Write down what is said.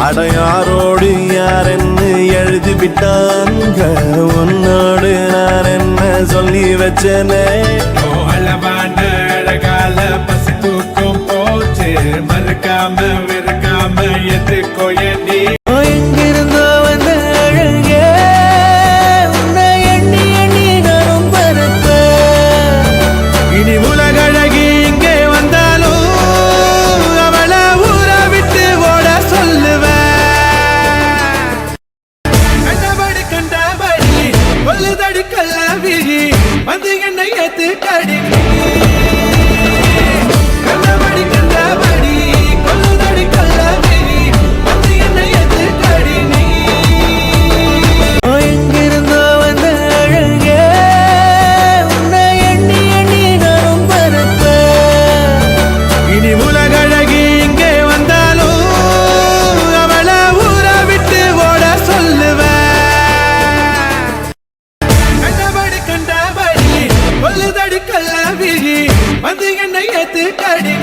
அடையாரோடு யார் என்ன எழுதி விட்டாங்க உன்னோடு நான் என்ன சொல்லி வச்சனே அளவான அழகால பசி தூக்கம் போச்சு மறுக்காம வெறுக்காம எதுக்கோ எண்ணி எங்கிருந்தோ வந்த அழகே உன்னை எண்ணி எண்ணி நானும் பரப்ப இனி உலகழகி இங்கே வந்தாலும் அவளை ஊற விட்டு ஓட சொல்லுவேன் கண்டபடி கண்டபடி கொல்லுதடி கல்லாவிழி வந்து என்னை ஏத்து கடி கண்டபடி கண்டபடி கொல்லுதடி கல்லாவிழி வந்து என்னை ஏத்து கடி நீ எங்கிருந்தோ வந்த அழகே உன்னை எண்ணி எண்ணி நானும் பரப்ப இனி உலகழகி இங்கே வந்தாலும் அவளை ஊற விட்டு ஓட சொல்லுவேன் கண்டபடி கண்டபடி கொல்லுதடி கல்லாவிழி வந்து என்னை ஏத்து கடி